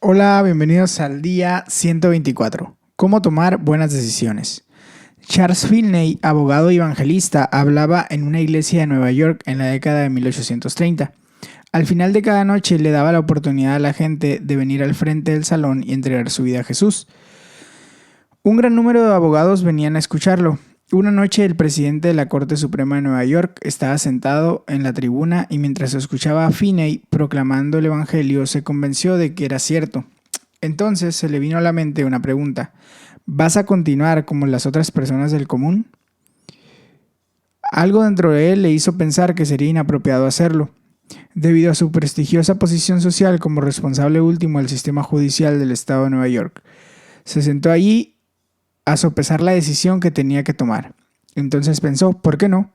Hola, bienvenidos al día 124. ¿Cómo tomar buenas decisiones? Charles Finney, abogado y evangelista, hablaba en una iglesia de Nueva York en la década de 1830. Al final de cada noche le daba la oportunidad a la gente de venir al frente del salón y entregar su vida a Jesús. Un gran número de abogados venían a escucharlo. Una noche el presidente de la Corte Suprema de Nueva York estaba sentado en la tribuna y mientras escuchaba a Finney proclamando el Evangelio se convenció de que era cierto. Entonces se le vino a la mente una pregunta. ¿Vas a continuar como las otras personas del común? Algo dentro de él le hizo pensar que sería inapropiado hacerlo. Debido a su prestigiosa posición social como responsable último del sistema judicial del estado de Nueva York, se sentó allí a sopesar la decisión que tenía que tomar. Entonces pensó, ¿por qué no?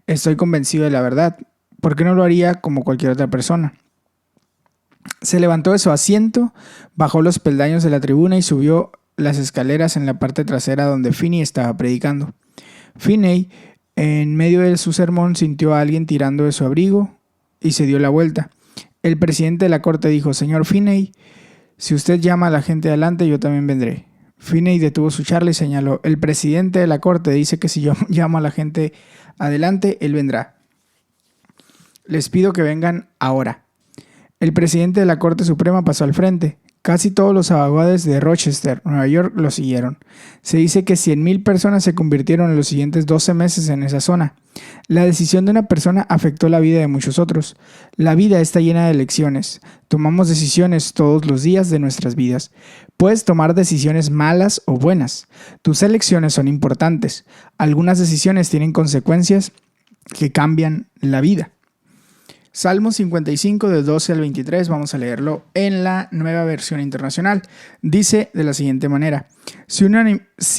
Estoy convencido de la verdad. ¿Por qué no lo haría como cualquier otra persona? Se levantó de su asiento, bajó los peldaños de la tribuna y subió las escaleras en la parte trasera donde Finney estaba predicando. Finney, en medio de su sermón, sintió a alguien tirando de su abrigo y se dio la vuelta. El presidente de la corte dijo, señor Finney, si usted llama a la gente adelante, yo también vendré. Finney detuvo su charla y señaló, el presidente de la corte dice que si yo llamo a la gente adelante, él vendrá. Les pido que vengan ahora. El presidente de la Corte Suprema pasó al frente. Casi todos los abogados de Rochester, Nueva York, lo siguieron. Se dice que 100,000 personas se convirtieron en los siguientes 12 meses en esa zona. La decisión de una persona afectó la vida de muchos otros. La vida está llena de elecciones. Tomamos decisiones todos los días de nuestras vidas. Puedes tomar decisiones malas o buenas. Tus elecciones son importantes. Algunas decisiones tienen consecuencias que cambian la vida. Salmo 55 del 12 al 23, vamos a leerlo en la Nueva Versión Internacional. Dice de la siguiente manera, si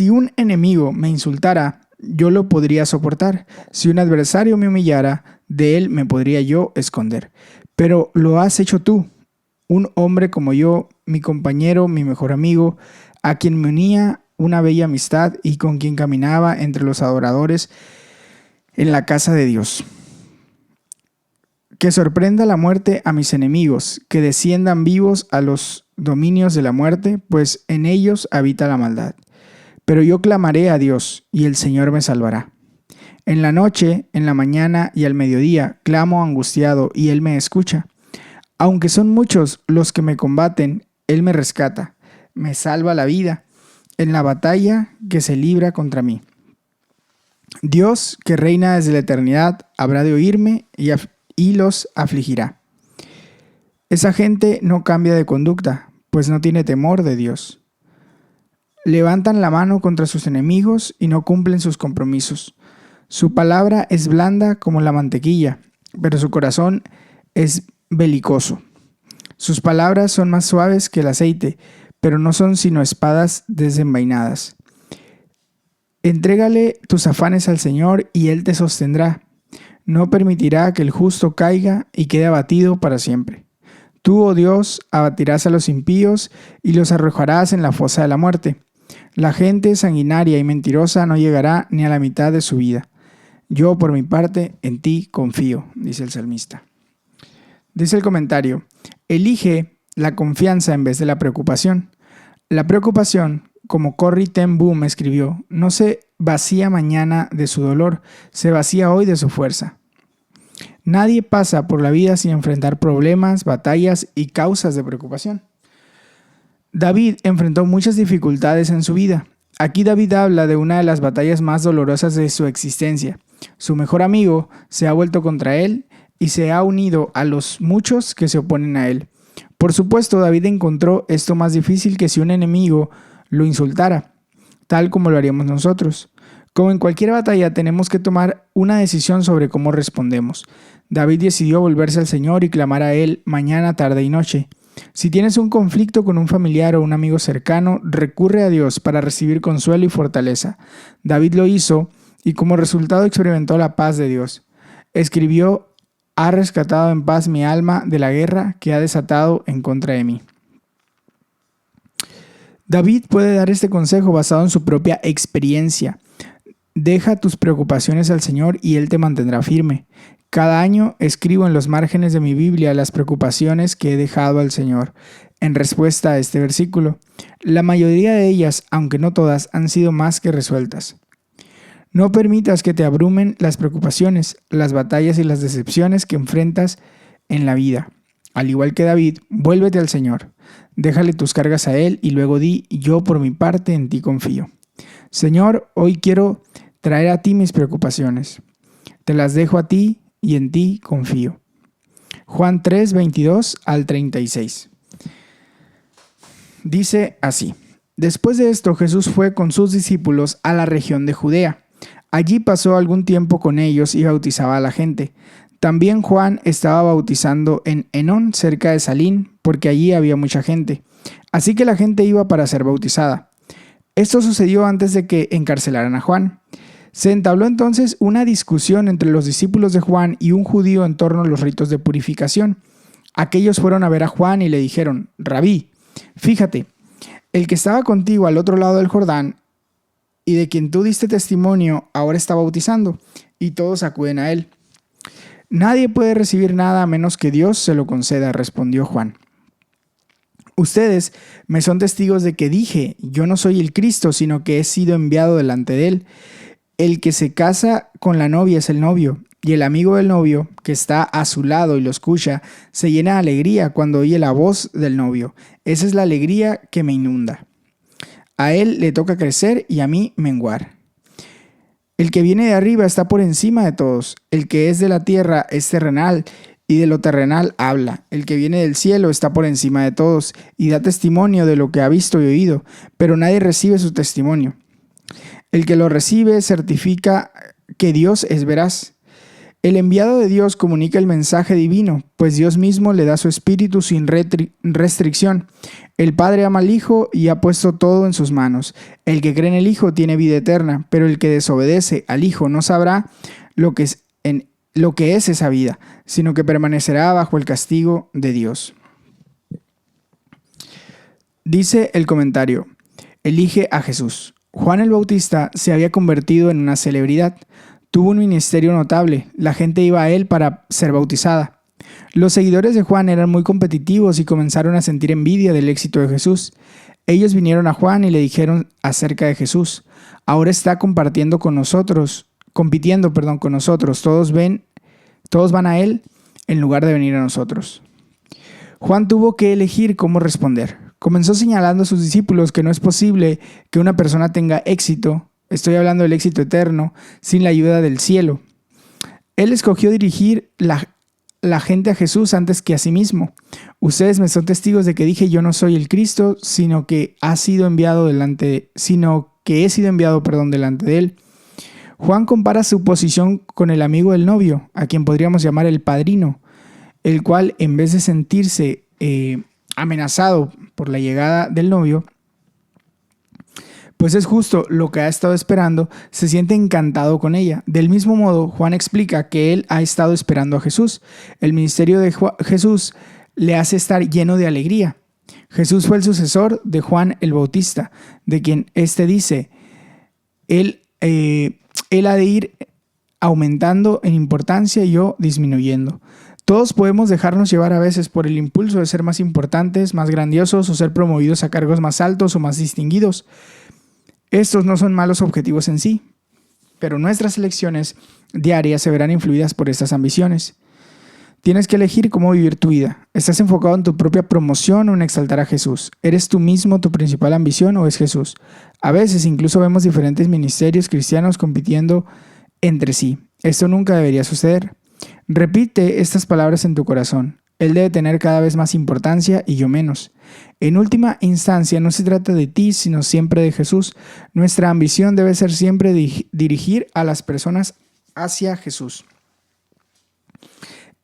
un enemigo me insultara, yo lo podría soportar. Si un adversario me humillara, de él me podría yo esconder. Pero lo has hecho tú, un hombre como yo, mi compañero, mi mejor amigo, a quien me unía una bella amistad y con quien caminaba entre los adoradores en la casa de Dios. Que sorprenda la muerte a mis enemigos, que desciendan vivos a los dominios de la muerte, pues en ellos habita la maldad. Pero yo clamaré a Dios, y el Señor me salvará. En la noche, en la mañana y al mediodía, clamo angustiado, y Él me escucha. Aunque son muchos los que me combaten, Él me rescata, me salva la vida, en la batalla que se libra contra mí. Dios, que reina desde la eternidad, habrá de oírme y los afligirá. Esa gente no cambia de conducta, pues no tiene temor de Dios. Levantan la mano contra sus enemigos y no cumplen sus compromisos. Su palabra es blanda como la mantequilla, pero su corazón es belicoso. Sus palabras son más suaves que el aceite, pero no son sino espadas desenvainadas. Entrégale tus afanes al Señor y Él te sostendrá. No permitirá que el justo caiga y quede abatido para siempre. Tú, oh Dios, abatirás a los impíos y los arrojarás en la fosa de la muerte. La gente sanguinaria y mentirosa no llegará ni a la mitad de su vida. Yo, por mi parte, en ti confío, dice el salmista. Dice el comentario, elige la confianza en vez de la preocupación. La preocupación, como Corrie ten Boom escribió, no se vacía mañana de su dolor, se vacía hoy de su fuerza. Nadie pasa por la vida sin enfrentar problemas, batallas y causas de preocupación. David enfrentó muchas dificultades en su vida. Aquí David habla de una de las batallas más dolorosas de su existencia. Su mejor amigo se ha vuelto contra él y se ha unido a los muchos que se oponen a él. Por supuesto, David encontró esto más difícil que si un enemigo lo insultara, tal como lo haríamos nosotros. Como en cualquier batalla, tenemos que tomar una decisión sobre cómo respondemos. David decidió volverse al Señor y clamar a Él mañana, tarde y noche. Si tienes un conflicto con un familiar o un amigo cercano, recurre a Dios para recibir consuelo y fortaleza. David lo hizo y como resultado experimentó la paz de Dios. Escribió, ha rescatado en paz mi alma de la guerra que ha desatado en contra de mí. David puede dar este consejo basado en su propia experiencia. Deja tus preocupaciones al Señor y Él te mantendrá firme. Cada año escribo en los márgenes de mi Biblia las preocupaciones que he dejado al Señor. en respuesta a este versículo. La mayoría de ellas, aunque no todas, han sido más que resueltas. No permitas que te abrumen las preocupaciones, las batallas y las decepciones que enfrentas en la vida. Al igual que David, vuélvete al Señor. Déjale tus cargas a Él y luego di: yo por mi parte en ti confío. Señor, hoy quiero traer a ti mis preocupaciones. Te las dejo a ti y en ti confío. Juan 3, 22 al 36. Dice así: Después de esto, Jesús fue con sus discípulos a la región de Judea. Allí pasó algún tiempo con ellos y bautizaba a la gente. También Juan estaba bautizando en Enón, cerca de Salín, porque allí había mucha gente. Así que la gente iba para ser bautizada. Esto sucedió antes de que encarcelaran a Juan. Se entabló entonces una discusión entre los discípulos de Juan y un judío en torno a los ritos de purificación. Aquellos fueron a ver a Juan y le dijeron: Rabí, fíjate, el que estaba contigo al otro lado del Jordán y de quien tú diste testimonio ahora está bautizando, y todos acuden a él. Nadie puede recibir nada a menos que Dios se lo conceda, respondió Juan. Ustedes me son testigos de que dije: yo no soy el Cristo, sino que he sido enviado delante de él. El que se casa con la novia es el novio, y el amigo del novio, que está a su lado y lo escucha, se llena de alegría cuando oye la voz del novio. Esa es la alegría que me inunda. A él le toca crecer y a mí menguar. El que viene de arriba está por encima de todos. El que es de la tierra es terrenal, y de lo terrenal habla. El que viene del cielo está por encima de todos, y da testimonio de lo que ha visto y oído, pero nadie recibe su testimonio. El que lo recibe certifica que Dios es veraz. El enviado de Dios comunica el mensaje divino, pues Dios mismo le da su espíritu sin restricción. El Padre ama al Hijo y ha puesto todo en sus manos. El que cree en el Hijo tiene vida eterna, pero el que desobedece al Hijo no sabrá lo que es esa vida, sino que permanecerá bajo el castigo de Dios. Dice el comentario: elige a Jesús. Juan el Bautista se había convertido en una celebridad. Tuvo un ministerio notable. La gente iba a él para ser bautizada. Los seguidores de Juan eran muy competitivos y comenzaron a sentir envidia del éxito de Jesús. Ellos vinieron a Juan y le dijeron acerca de Jesús: ahora está compitiendo con nosotros. Todos van a él en lugar de venir a nosotros. Juan tuvo que elegir cómo responder. Comenzó señalando a sus discípulos que no es posible que una persona tenga éxito, estoy hablando del éxito eterno, sin la ayuda del cielo. Él escogió dirigir la gente a Jesús antes que a sí mismo. Ustedes me son testigos de que dije: yo no soy el Cristo, sino que he sido enviado delante de él. Juan compara su posición con el amigo del novio, a quien podríamos llamar el padrino, el cual, en vez de sentirse amenazado por la llegada del novio, pues es justo lo que ha estado esperando, se siente encantado con ella. Del mismo modo, Juan explica que él ha estado esperando a Jesús. El ministerio de Jesús le hace estar lleno de alegría. Jesús fue el sucesor de Juan el Bautista, de quien éste dice: él ha de ir aumentando en importancia y yo disminuyendo. Todos podemos dejarnos llevar a veces por el impulso de ser más importantes, más grandiosos, o ser promovidos a cargos más altos o más distinguidos. Estos no son malos objetivos en sí, pero nuestras elecciones diarias se verán influidas por estas ambiciones. Tienes que elegir cómo vivir tu vida. ¿Estás enfocado en tu propia promoción o en exaltar a Jesús? ¿Eres tú mismo tu principal ambición o es Jesús? A veces incluso vemos diferentes ministerios cristianos compitiendo entre sí. Esto nunca debería suceder. Repite estas palabras en tu corazón: Él debe tener cada vez más importancia y yo menos. En última instancia, no se trata de ti, sino siempre de Jesús. Nuestra ambición debe ser siempre dirigir a las personas hacia Jesús.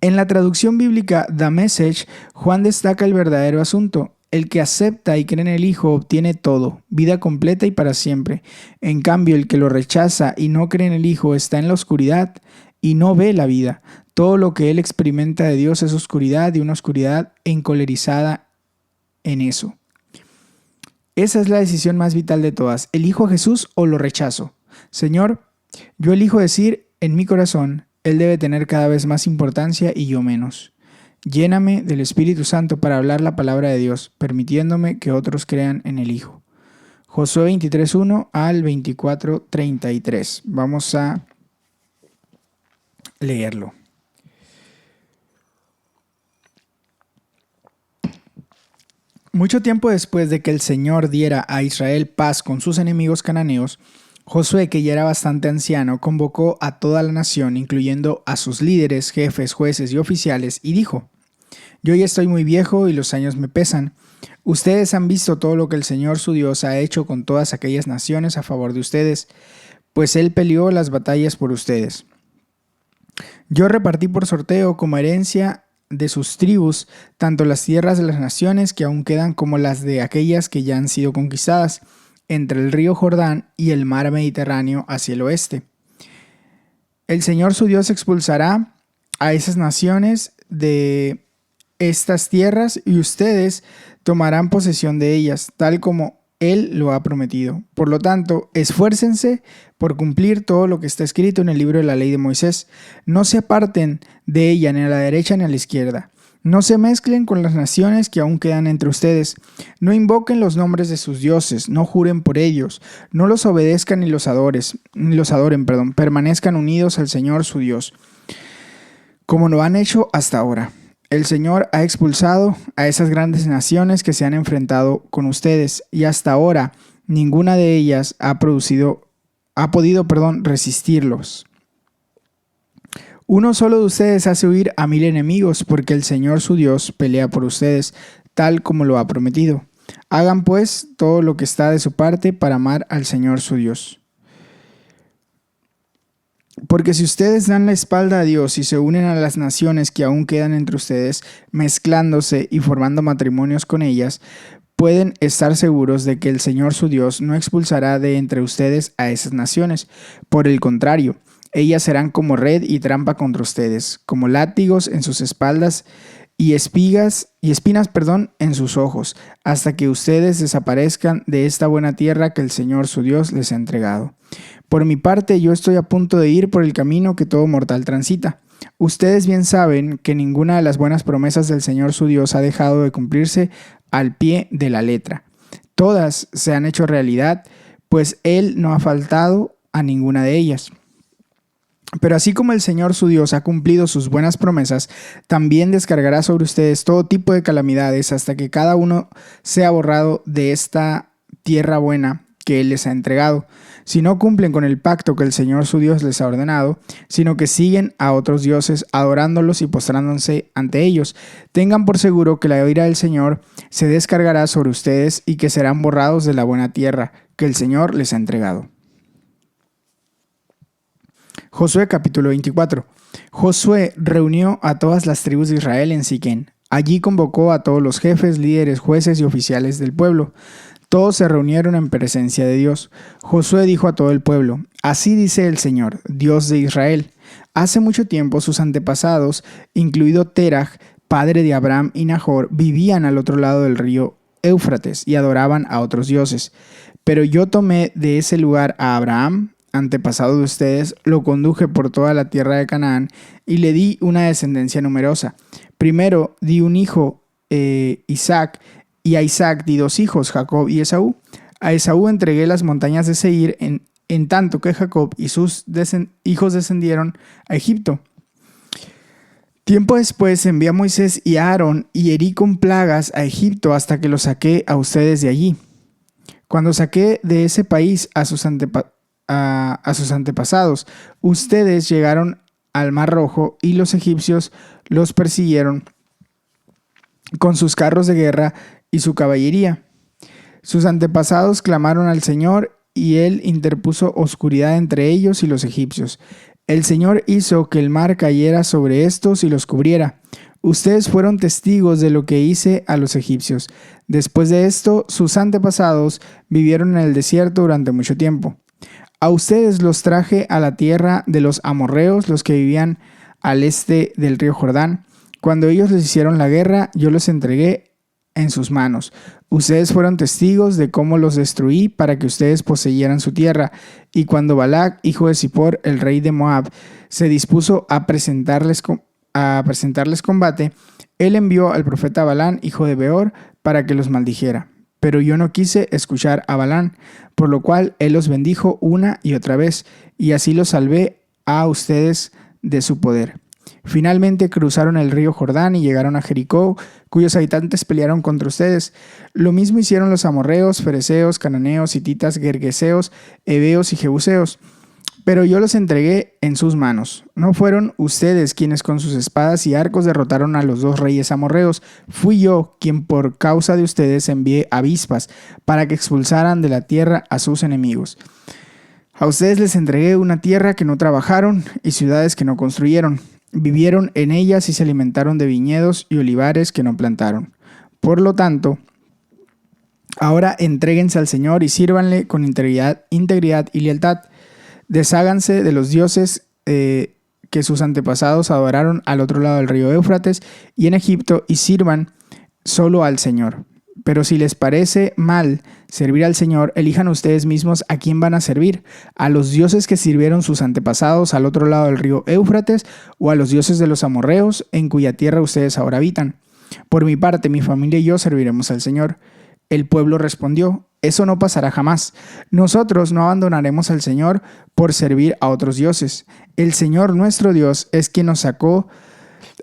En la traducción bíblica The Message, Juan destaca el verdadero asunto. El que acepta y cree en el Hijo obtiene todo, vida completa y para siempre. En cambio, el que lo rechaza y no cree en el Hijo está en la oscuridad y no ve la vida. Todo lo que él experimenta de Dios es oscuridad, y una oscuridad encolerizada en eso. Esa es la decisión más vital de todas. ¿Elijo a Jesús o lo rechazo? Señor, yo elijo decir en mi corazón: Él debe tener cada vez más importancia y yo menos. Lléname del Espíritu Santo para hablar la palabra de Dios, permitiéndome que otros crean en el Hijo. Josué 23:1 al 24:33. Vamos a leerlo. Mucho tiempo después de que el Señor diera a Israel paz con sus enemigos cananeos, Josué, que ya era bastante anciano, convocó a toda la nación, incluyendo a sus líderes, jefes, jueces y oficiales, y dijo: Yo ya estoy muy viejo y los años me pesan. Ustedes han visto todo lo que el Señor su Dios ha hecho con todas aquellas naciones a favor de ustedes, pues Él peleó las batallas por ustedes. Yo repartí por sorteo como herencia de sus tribus tanto las tierras de las naciones que aún quedan como las de aquellas que ya han sido conquistadas, entre el río Jordán y el mar Mediterráneo hacia el oeste. El Señor su Dios expulsará a esas naciones de estas tierras y ustedes tomarán posesión de ellas, tal como Él lo ha prometido. Por lo tanto, esfuércense por cumplir todo lo que está escrito en el libro de la ley de Moisés. No se aparten de ella ni a la derecha ni a la izquierda. No se mezclen con las naciones que aún quedan entre ustedes. No invoquen los nombres de sus dioses, no juren por ellos, no los obedezcan ni los adoren. Permanezcan unidos al Señor su Dios, como lo han hecho hasta ahora. El Señor ha expulsado a esas grandes naciones que se han enfrentado con ustedes, y hasta ahora ninguna de ellas ha podido resistirlos. Uno solo de ustedes hace huir a 1000 enemigos, porque el Señor su Dios pelea por ustedes, tal como lo ha prometido. Hagan pues todo lo que está de su parte para amar al Señor su Dios. Porque si ustedes dan la espalda a Dios y se unen a las naciones que aún quedan entre ustedes, mezclándose y formando matrimonios con ellas, pueden estar seguros de que el Señor su Dios no expulsará de entre ustedes a esas naciones. Por el contrario, ellas serán como red y trampa contra ustedes, como látigos en sus espaldas y espinas en sus ojos, hasta que ustedes desaparezcan de esta buena tierra que el Señor su Dios les ha entregado. Por mi parte, yo estoy a punto de ir por el camino que todo mortal transita. Ustedes bien saben que ninguna de las buenas promesas del Señor su Dios ha dejado de cumplirse al pie de la letra. Todas se han hecho realidad, pues Él no ha faltado a ninguna de ellas. Pero así como el Señor su Dios ha cumplido sus buenas promesas, también descargará sobre ustedes todo tipo de calamidades hasta que cada uno sea borrado de esta tierra buena que Él les ha entregado. Si no cumplen con el pacto que el Señor su Dios les ha ordenado, sino que siguen a otros dioses, adorándolos y postrándose ante ellos, tengan por seguro que la ira del Señor se descargará sobre ustedes y que serán borrados de la buena tierra que el Señor les ha entregado. Josué capítulo 24. Josué reunió a todas las tribus de Israel en Siquén. Allí convocó a todos los jefes, líderes, jueces y oficiales del pueblo. Todos se reunieron en presencia de Dios. Josué dijo a todo el pueblo: Así dice el Señor, Dios de Israel. Hace mucho tiempo sus antepasados, incluido Teraj, padre de Abraham y Nahor, vivían al otro lado del río Éufrates y adoraban a otros dioses. Pero yo tomé de ese lugar a Abraham, antepasado de ustedes, lo conduje por toda la tierra de Canaán y le di una descendencia numerosa. Primero di un hijo, Isaac, y a Isaac di 2 hijos, Jacob y Esaú. A Esaú entregué las montañas de Seir, en tanto que Jacob y sus hijos descendieron a Egipto. Tiempo después envié a Moisés y a Aarón y herí con plagas a Egipto hasta que los saqué a ustedes de allí. Cuando saqué de ese país a sus antepasados, ustedes llegaron al Mar Rojo y los egipcios los persiguieron con sus carros de guerra y su caballería. Sus antepasados clamaron al Señor y Él interpuso oscuridad entre ellos y los egipcios. El Señor hizo que el mar cayera sobre estos y los cubriera. Ustedes fueron testigos de lo que hice a los egipcios. Después de esto, sus antepasados vivieron en el desierto durante mucho tiempo. A ustedes los traje a la tierra de los amorreos, los que vivían al este del río Jordán. Cuando ellos les hicieron la guerra, yo los entregué en sus manos. Ustedes fueron testigos de cómo los destruí para que ustedes poseyeran su tierra. Y cuando Balac, hijo de Zippor, el rey de Moab, se dispuso a presentarles a presentarles combate, él envió al profeta Balán, hijo de Beor, para que los maldijera. Pero yo no quise escuchar a Balán, por lo cual él los bendijo una y otra vez, y así los salvé a ustedes de su poder. Finalmente cruzaron el río Jordán y llegaron a Jericó, cuyos habitantes pelearon contra ustedes. Lo mismo hicieron los amorreos, fereceos, cananeos, hititas, gergeseos, heveos y jebuseos. Pero yo los entregué en sus manos. No fueron ustedes quienes con sus espadas y arcos derrotaron a los 2 reyes amorreos. Fui yo quien por causa de ustedes envié avispas para que expulsaran de la tierra a sus enemigos. A ustedes les entregué una tierra que no trabajaron y ciudades que no construyeron. Vivieron en ellas y se alimentaron de viñedos y olivares que no plantaron. Por lo tanto, ahora entréguense al Señor y sírvanle con integridad y lealtad. Desháganse de los dioses que sus antepasados adoraron al otro lado del río Éufrates y en Egipto y sirvan solo al Señor. Pero si les parece mal servir al Señor, elijan ustedes mismos a quién van a servir, a los dioses que sirvieron sus antepasados al otro lado del río Éufrates o a los dioses de los amorreos en cuya tierra ustedes ahora habitan. Por mi parte, mi familia y yo serviremos al Señor. El pueblo respondió: eso no pasará jamás. Nosotros no abandonaremos al Señor por servir a otros dioses. El Señor nuestro Dios es quien nos sacó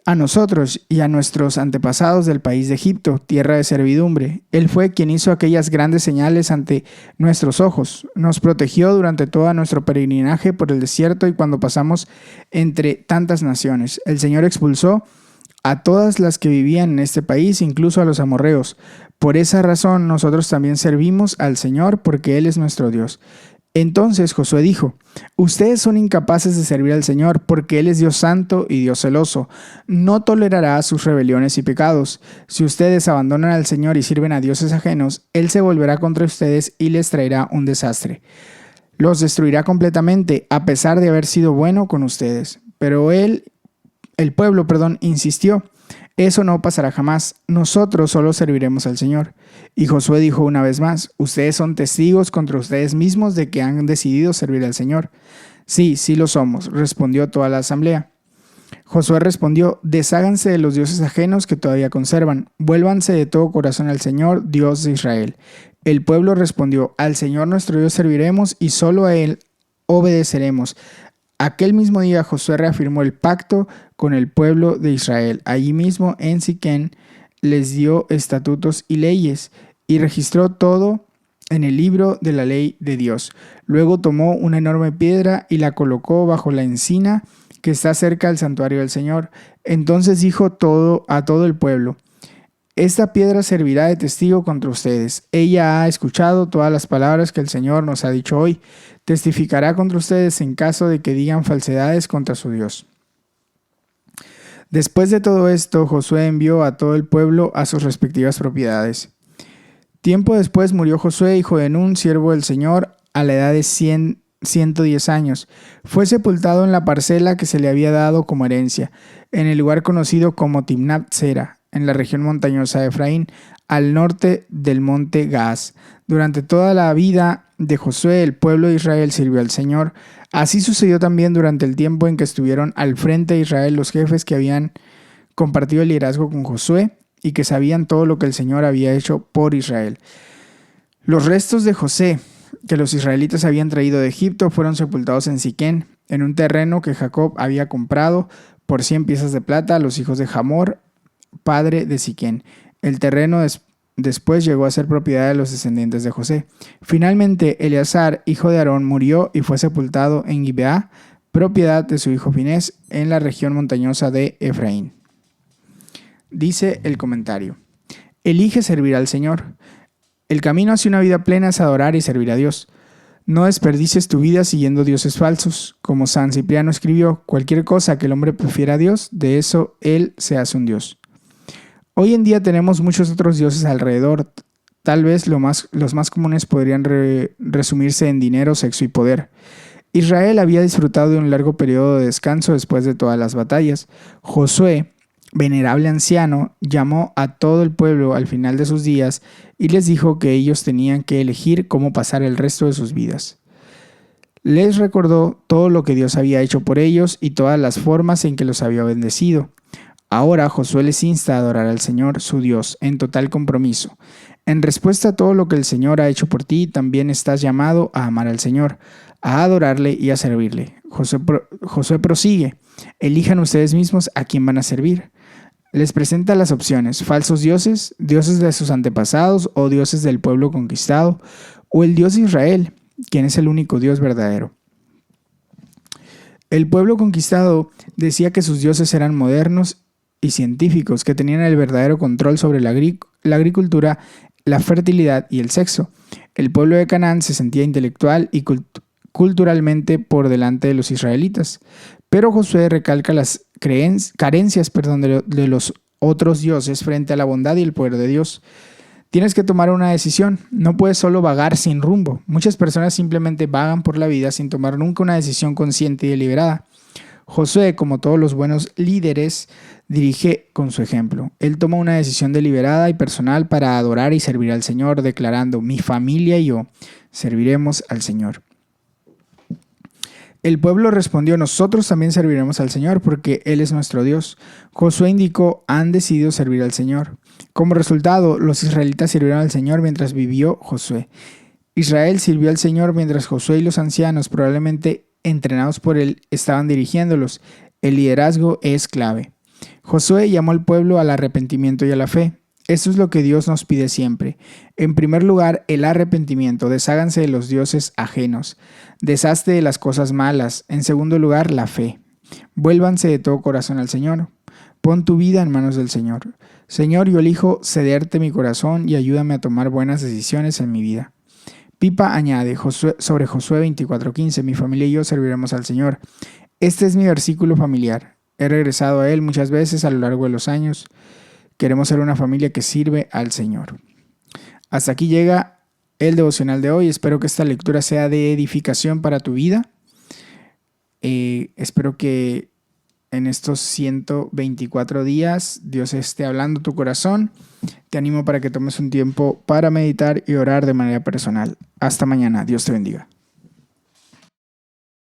a nosotros y a nuestros antepasados del país de Egipto, tierra de servidumbre. Él fue quien hizo aquellas grandes señales ante nuestros ojos. Nos protegió durante todo nuestro peregrinaje por el desierto y cuando pasamos entre tantas naciones. El Señor expulsó a todas las que vivían en este país, incluso a los amorreos. Por esa razón nosotros también servimos al Señor, porque Él es nuestro Dios. Entonces Josué dijo: ustedes son incapaces de servir al Señor, porque Él es Dios santo y Dios celoso. No tolerará sus rebeliones y pecados. Si ustedes abandonan al Señor y sirven a dioses ajenos, Él se volverá contra ustedes y les traerá un desastre. Los destruirá completamente, a pesar de haber sido bueno con ustedes. Pero el pueblo, insistió: eso no pasará jamás. Nosotros solo serviremos al Señor. Y Josué dijo una vez más: ustedes son testigos contra ustedes mismos de que han decidido servir al Señor. Sí, sí lo somos, respondió toda la asamblea. Josué respondió: desháganse de los dioses ajenos que todavía conservan. Vuélvanse de todo corazón al Señor, Dios de Israel. El pueblo respondió: al Señor nuestro Dios serviremos y solo a Él obedeceremos. Aquel mismo día Josué reafirmó el pacto con el pueblo de Israel. Allí mismo en Siquén les dio estatutos y leyes y registró todo en el libro de la ley de Dios. Luego tomó una enorme piedra y la colocó bajo la encina que está cerca del santuario del Señor. Entonces dijo a todo el pueblo: esta piedra servirá de testigo contra ustedes. Ella ha escuchado todas las palabras que el Señor nos ha dicho hoy. Testificará contra ustedes en caso de que digan falsedades contra su Dios. Después de todo esto, Josué envió a todo el pueblo a sus respectivas propiedades. Tiempo después murió Josué, hijo de Nun, siervo del Señor, a la edad de 110 años. Fue sepultado en la parcela que se le había dado como herencia, en el lugar conocido como Timnat Sera, en la región montañosa de Efraín, al norte del monte Gaas. Durante toda la vida de Josué, el pueblo de Israel sirvió al Señor. Así sucedió también durante el tiempo en que estuvieron al frente de Israel los jefes que habían compartido el liderazgo con Josué y que sabían todo lo que el Señor había hecho por Israel. Los restos de José que los israelitas habían traído de Egipto fueron sepultados en Siquén, en un terreno que Jacob había comprado por 100 piezas de plata a los hijos de Hamor, padre de Siquén. El terreno después llegó a ser propiedad de los descendientes de José. Finalmente, Eleazar, hijo de Aarón, murió y fue sepultado en Gibeá, propiedad de su hijo Finés, en la región montañosa de Efraín. Dice el comentario: elige servir al Señor. El camino hacia una vida plena es adorar y servir a Dios. No desperdicies tu vida siguiendo dioses falsos. Como San Cipriano escribió: cualquier cosa que el hombre prefiera a Dios, de eso él se hace un Dios. Hoy en día tenemos muchos otros dioses alrededor. Tal vez los más comunes podrían resumirse en dinero, sexo y poder. Israel había disfrutado de un largo periodo de descanso después de todas las batallas. Josué, venerable anciano, llamó a todo el pueblo al final de sus días y les dijo que ellos tenían que elegir cómo pasar el resto de sus vidas. Les recordó todo lo que Dios había hecho por ellos y todas las formas en que los había bendecido. Ahora Josué les insta a adorar al Señor, su Dios, en total compromiso. En respuesta a todo lo que el Señor ha hecho por ti, también estás llamado a amar al Señor, a adorarle y a servirle. Josué prosigue: elijan ustedes mismos a quién van a servir. Les presenta las opciones: falsos dioses, dioses de sus antepasados o dioses del pueblo conquistado, o el Dios de Israel, quien es el único Dios verdadero. El pueblo conquistado decía que sus dioses eran modernos y científicos, que tenían el verdadero control sobre la agricultura, la fertilidad y el sexo. El pueblo de Canaán se sentía intelectual y culturalmente por delante de los israelitas. Pero Josué recalca las carencias de los otros dioses frente a la bondad y el poder de Dios. Tienes que tomar una decisión. No puedes solo vagar sin rumbo. Muchas personas simplemente vagan por la vida sin tomar nunca una decisión consciente y deliberada. Josué, como todos los buenos líderes, dirige con su ejemplo. Él toma una decisión deliberada y personal para adorar y servir al Señor, declarando: mi familia y yo serviremos al Señor. El pueblo respondió: nosotros también serviremos al Señor porque Él es nuestro Dios. Josué indicó: han decidido servir al Señor. Como resultado, los israelitas sirvieron al Señor mientras vivió Josué. Israel sirvió al Señor mientras Josué y los ancianos, probablemente entrenados por él, estaban dirigiéndolos. El liderazgo es clave. Josué llamó al pueblo al arrepentimiento y a la fe. Esto es lo que Dios nos pide siempre. En primer lugar, el arrepentimiento. Desháganse de los dioses ajenos. Deshazte de las cosas malas. En segundo lugar, la fe. Vuélvanse de todo corazón al Señor. Pon tu vida en manos del Señor. Señor, yo elijo cederte mi corazón y ayúdame a tomar buenas decisiones en mi vida. Pipa añade sobre Josué 24:15: mi familia y yo serviremos al Señor. Este es mi versículo familiar. He regresado a él muchas veces a lo largo de los años. Queremos ser una familia que sirve al Señor. Hasta aquí llega el devocional de hoy. Espero que esta lectura sea de edificación para tu vida. Espero que en estos 124 días Dios esté hablando a tu corazón. Te animo para que tomes un tiempo para meditar y orar de manera personal. Hasta mañana. Dios te bendiga.